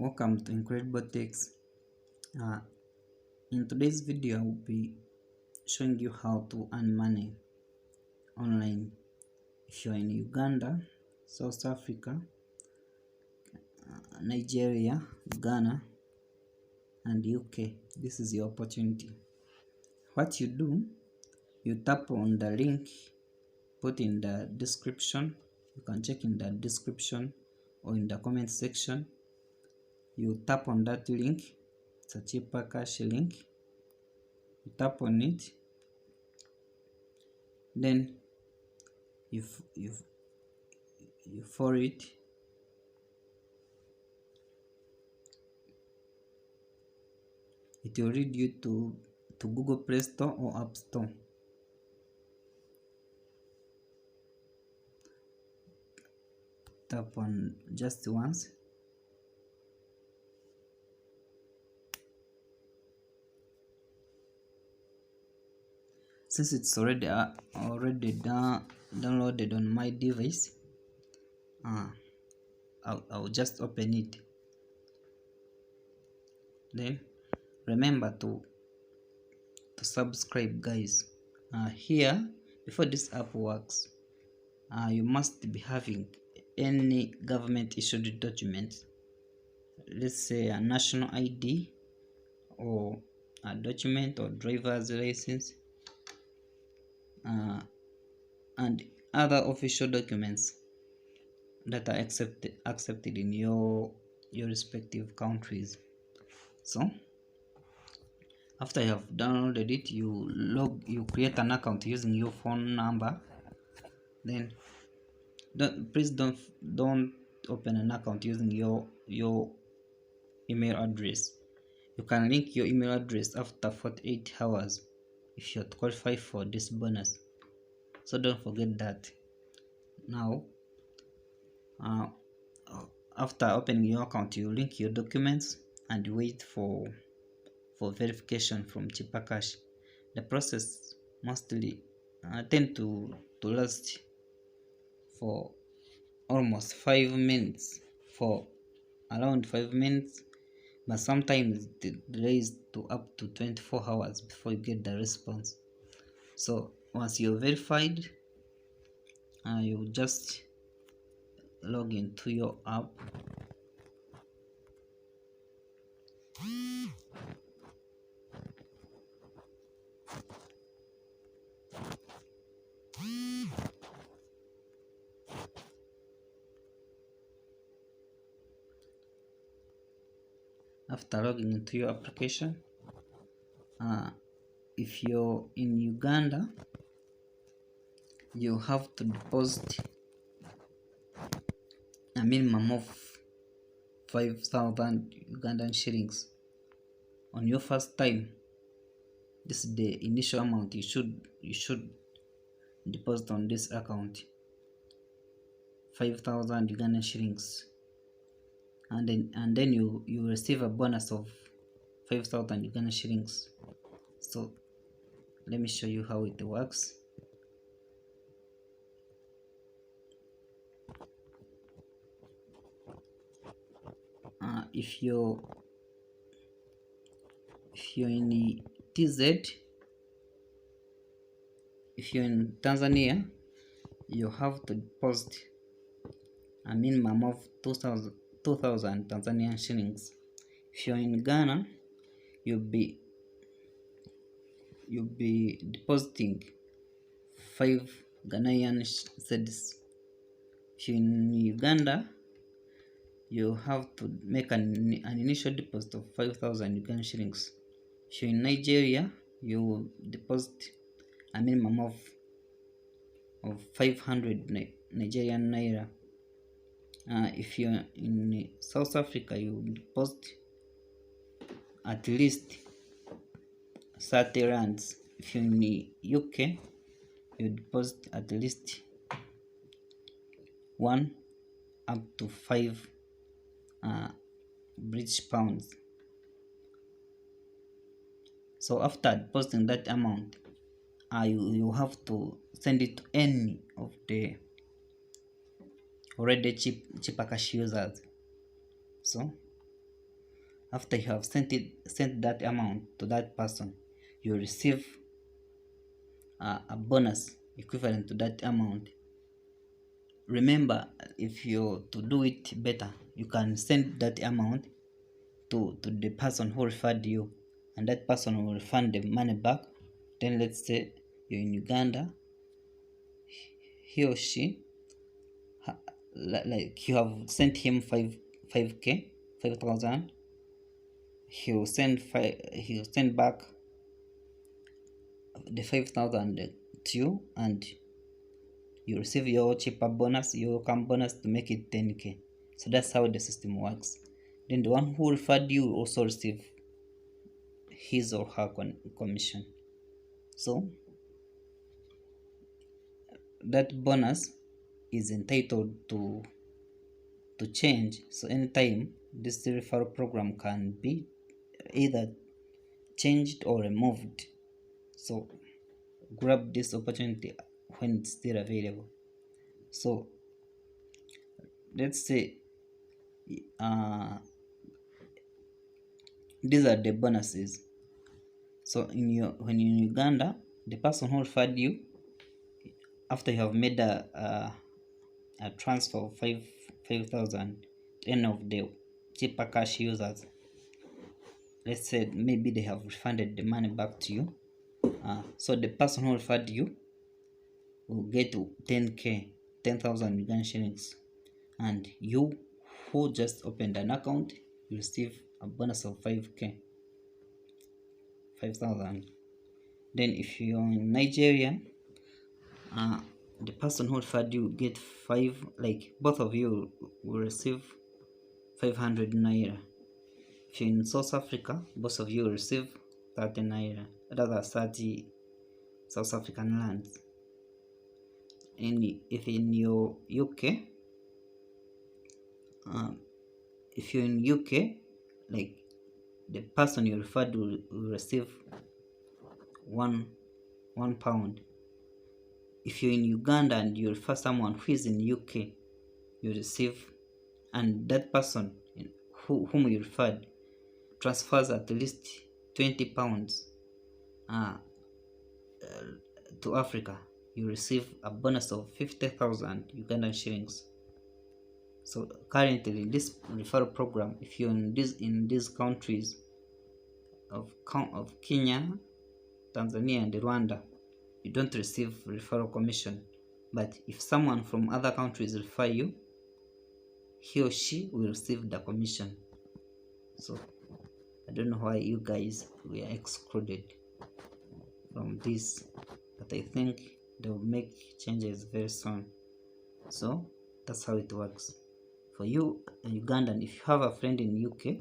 Welcome to Incredible Techs. Uh, in today's video, I will be showing you how to earn money online. If you're in Uganda, South Africa, Nigeria, Ghana, and UK, this is your opportunity. What you do, you tap on the link put in the description. You can check in the description or in the comment section. You tap on that link. It's a cheaper cash link. You tap on it, then you follow it. It will lead you to Google Play Store or App Store. Tap on just once. Since it's already downloaded on my device, I'll just open it. Then remember to subscribe, guys. Here, before this app works, you must be having any government issued document. Let's say a national ID or a document or driver's license, and other official documents that are accepted in your respective countries. So after you have downloaded it, you create an account using your phone number. Then please don't open an account using your email address. You can link your email address after 48 hours if you're qualified for this bonus, so don't forget that. Now after opening your account, you link your documents and wait for verification from cheaper cash. The process mostly tend to last for almost 5 minutes, for around 5 minutes, but sometimes it delays to up to 24 hours before you get the response. So once you're verified, you just log into your app. After logging into your application, if you're in Uganda, you have to deposit a minimum of 5,000 Ugandan shillings on your first time. This is the initial amount you should deposit on this account, 5,000 Ugandan shillings, and then you receive a bonus of 5,000 Ugandan shillings. So let me show you how it works. If you're in TZ, if you're in Tanzania, you have to deposit a minimum of 2,000 Tanzanian shillings. If you're in Ghana, you'll be depositing 5 Ghanaian cedis. If you're in Uganda, you have to make an initial deposit of 5,000 Ugandan shillings. If you're in Nigeria, you deposit a minimum of 500 Nigerian naira. If you're in South Africa, you deposit at least 30 rands. If you're in the UK, you deposit at least 1 up to 5 British pounds. So after depositing that amount, you have to send it to any of the already cheaper cash users. So after you have sent that amount to that person, you receive a bonus equivalent to that amount. Remember, if you to do it better, you can send that amount to the person who referred you, and that person will refund the money back. Then let's say you're in Uganda, he or she, like you have sent him 5k 5,000. He'll send back the 5,000 to you, and you receive your cheaper bonus, your come bonus, to make it 10k. So that's how the system works. Then the one who referred you will also receive his or her commission. So that bonus is entitled to change. So anytime this referral program can be either changed or removed. So grab this opportunity when it's still available. So let's say these are the bonuses. So when you're in Uganda, the person who referred you, after you have made a transfer of 5,000 to any of the cheaper cash users, let's say maybe they have refunded the money back to you. So the person who referred you will get 10k, 10,000 Ugandan shillings, and you who just opened an account, you receive a bonus of 5k, 5,000. Then if you're in Nigeria, the person who referred you get like both of you will receive 500 naira. If you're in South Africa, both of you will receive 30 naira, rather 30 South African lands. And if in your UK, if you're in UK, like the person you referred will receive one pound. If you're in Uganda and you refer someone who is in UK, you receive, and that person whom you referred transfers at least 20 pounds to Africa, you receive a bonus of 50,000 Ugandan shillings. So currently this referral program, if you're in these countries of Kenya, Tanzania and Rwanda, you don't receive referral commission. But if someone from other countries refer you, he or she will receive the commission. So I don't know why you guys were excluded from this, but I think they will make changes very soon. So that's how it works. For you Ugandan, if you have a friend in UK,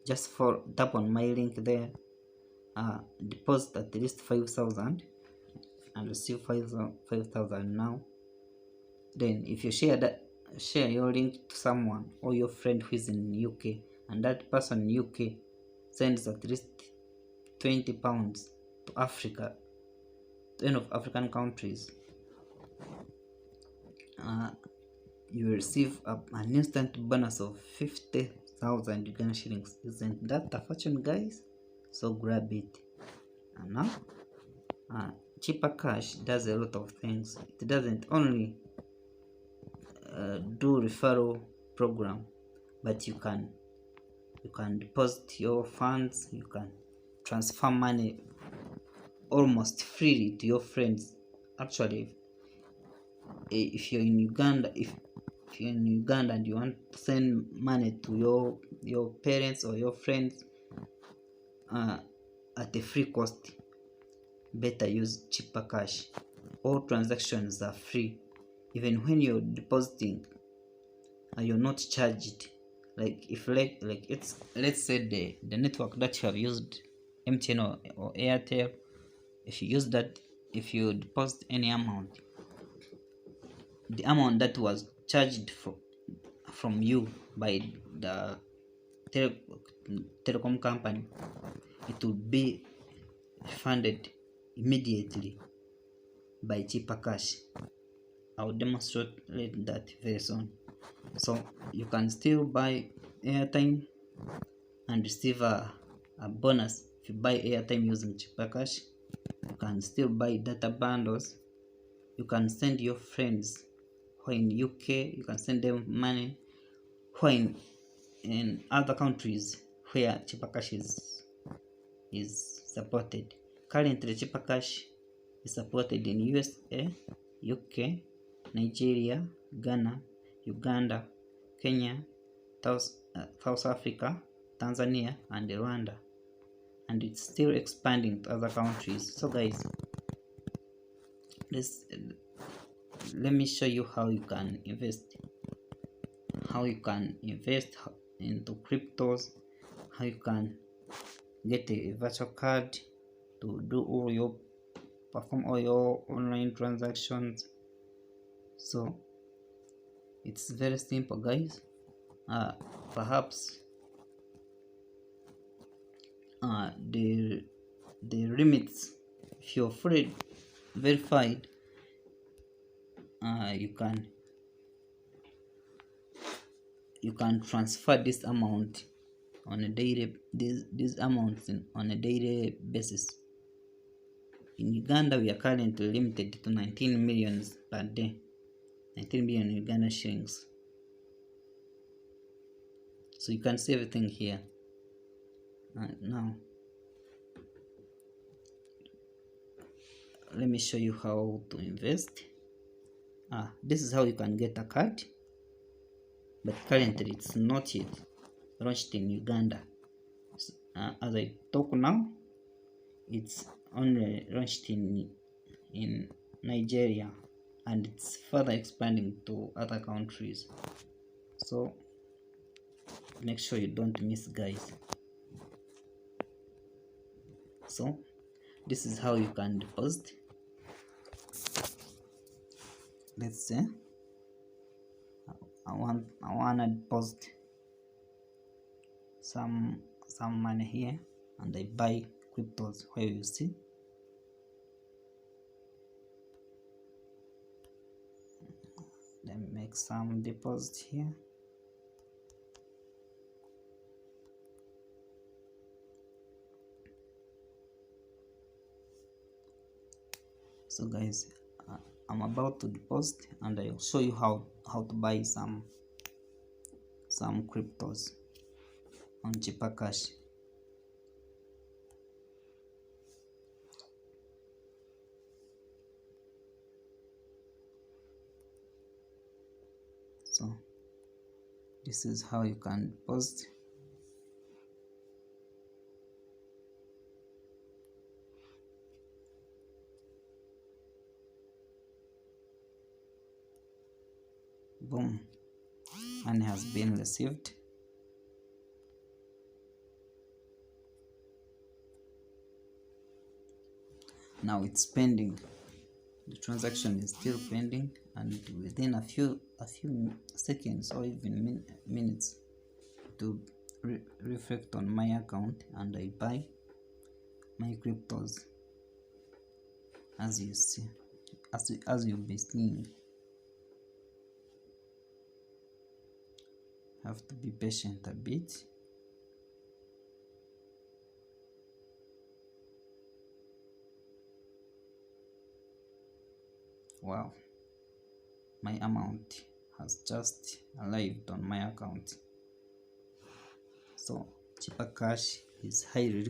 just tap on my link there, deposit at least 5,000 and receive 5,000 now. Then if you share your link to someone or your friend who is in UK, and that person in UK sends at least 20 pounds to Africa, to any of African countries, you receive an instant bonus of 50,000 Ugandan shillings. Isn't that a fortune, guys? So grab it. And now cheaper cash does a lot of things. It doesn't only do referral program, but you can deposit your funds, you can transfer money almost freely to your friends. Actually, if you're in Uganda, if you're in Uganda and you want to send money to your parents or your friends at a free cost, better use cheaper cash. All transactions are free. Even when you're depositing, you're not charged. Like if let's say the network that you have used, MTN or Airtel, if you use that, if you deposit any amount, the amount that was charged from you by the telecom company, it will be refunded immediately by cheaper cash. I'll demonstrate that very soon. So you can still buy airtime and receive a bonus if you buy airtime using Cheaper Cash. You can still buy data bundles. You can send your friends who are in UK, you can send them money who are in other countries where Cheaper Cash is supported. Currently, Cheaper Cash is supported in USA, UK, Nigeria, Ghana, Uganda, Kenya, South Africa, Tanzania, and Rwanda, and it's still expanding to other countries. So guys, let me show you how you can invest into cryptos, how you can get a virtual card to perform all your online transactions. So it's very simple, guys. Perhaps the limits, if you're fully verified, you can transfer this amount on a daily on a daily basis. In Uganda, we are currently limited to 19 millions per day, 19 million Uganda shillings. So you can see everything here. Now, let me show you how to invest. This is how you can get a card, but currently it's not yet launched in Uganda. As I talk now, it's only launched in Nigeria, and it's further expanding to other countries. So make sure you don't miss, guys. So this is how you can deposit. Let's say I want to deposit some money here, and I buy cryptos. Where you see, let me make some deposit here. So guys, I'm about to deposit, and I'll show you how to buy some cryptos on Cheaper Cash. So this is how you can deposit. Boom, money has been received. Now it's pending. The transaction is still pending, and within a few seconds or even minutes to reflect on my account, and I buy my cryptos. As you see, as you'll be seeing, have to be patient a bit. Wow, my amount has just arrived on my account. So Cheaper Cash is highly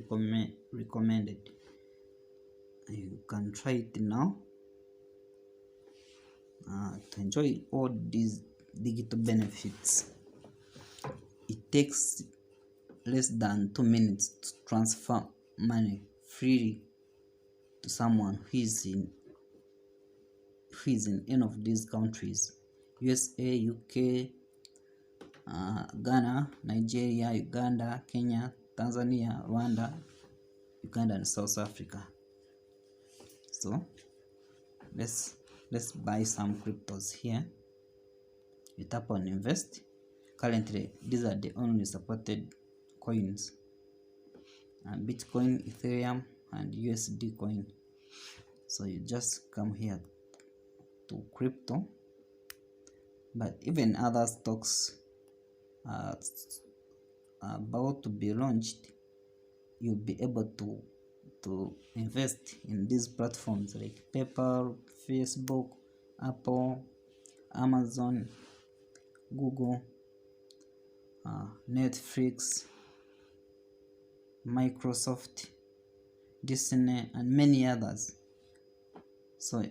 recommended. You can try it now to enjoy all these digital benefits. It takes less than 2 minutes to transfer money freely to someone who is in any of these countries: USA, UK, Ghana, Nigeria, Uganda, Kenya, Tanzania, Rwanda, Uganda, and South Africa. So let's buy some cryptos here. You tap on invest. Currently, these are the only supported coins: Bitcoin, Ethereum, and USD coin. So you just come here to crypto, but even other stocks about to be launched, you'll be able to invest in these platforms like PayPal, Facebook, Apple, Amazon, Google, Netflix, Microsoft, Disney, and many others. So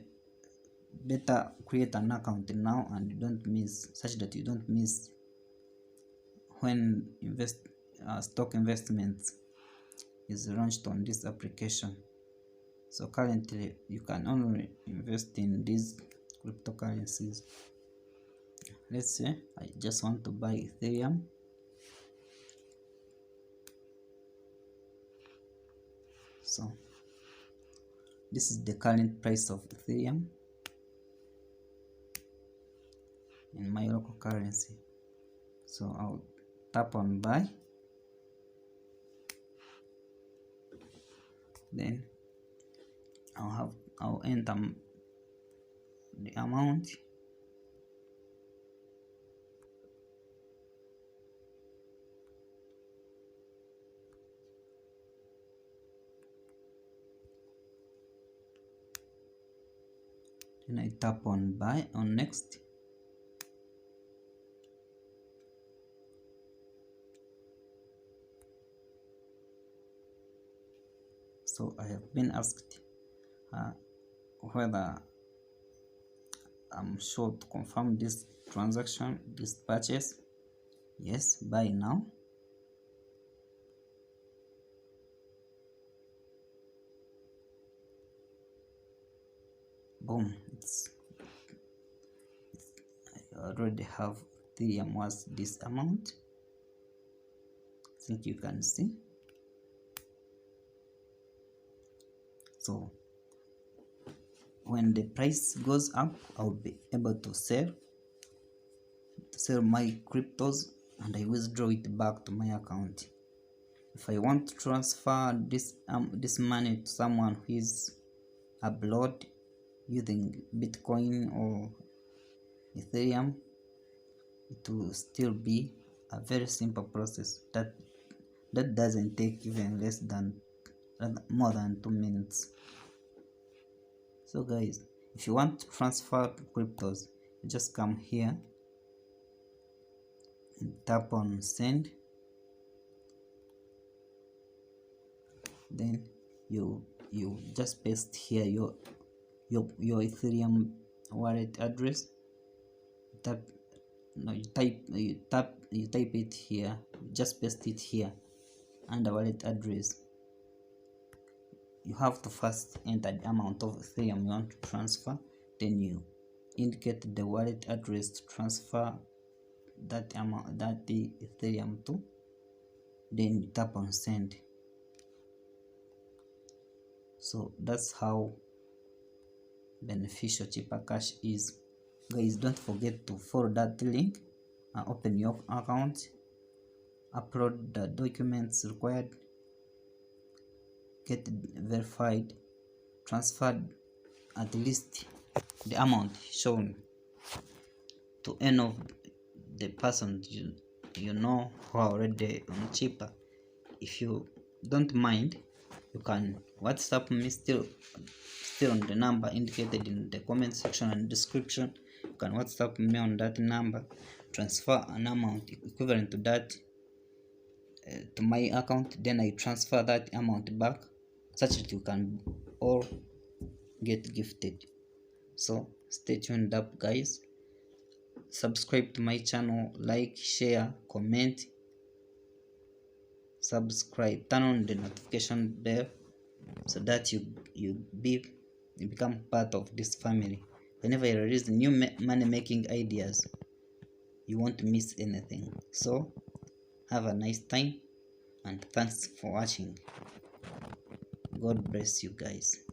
better create an account now and don't miss, such that you don't miss when stock investments is launched on this application. So currently you can only invest in these cryptocurrencies. Let's say I just want to buy Ethereum. So this is the current price of Ethereum in my local currency. So I'll tap on buy, then I'll enter the amount, then I tap on buy on next. So I have been asked whether I'm sure to confirm this transaction, this purchase. Yes, buy now. Boom, I already have Ethereum was this amount. I think you can see. So when the price goes up, I'll be able to sell my cryptos and I withdraw it back to my account. If I want to transfer this money to someone who is abroad using Bitcoin or Ethereum, it will still be a very simple process that doesn't take even more than 2 minutes. So guys, if you want to transfer cryptos, you just come here and tap on send. Then you just paste here your Ethereum wallet address. You type it here, just paste it here and the wallet address. You have to first enter the amount of Ethereum you want to transfer, then you indicate the wallet address to transfer that amount, that the Ethereum to, then you tap on send. So that's how beneficial cheaper cash is. Guys, don't forget to follow that link and open your account, upload the documents required, get verified, transferred at least the amount shown to any of the persons you know who are already on cheaper. If you don't mind, you can WhatsApp me still on the number indicated in the comment section and description. You can WhatsApp me on that number, transfer an amount equivalent to that to my account, then I transfer that amount back such that you can all get gifted. So stay tuned up guys, subscribe to my channel, like, share, comment, subscribe, turn on the notification bell so that you become part of this family. Whenever I release new money making ideas, you won't miss anything. So have a nice time and thanks for watching. God bless you guys.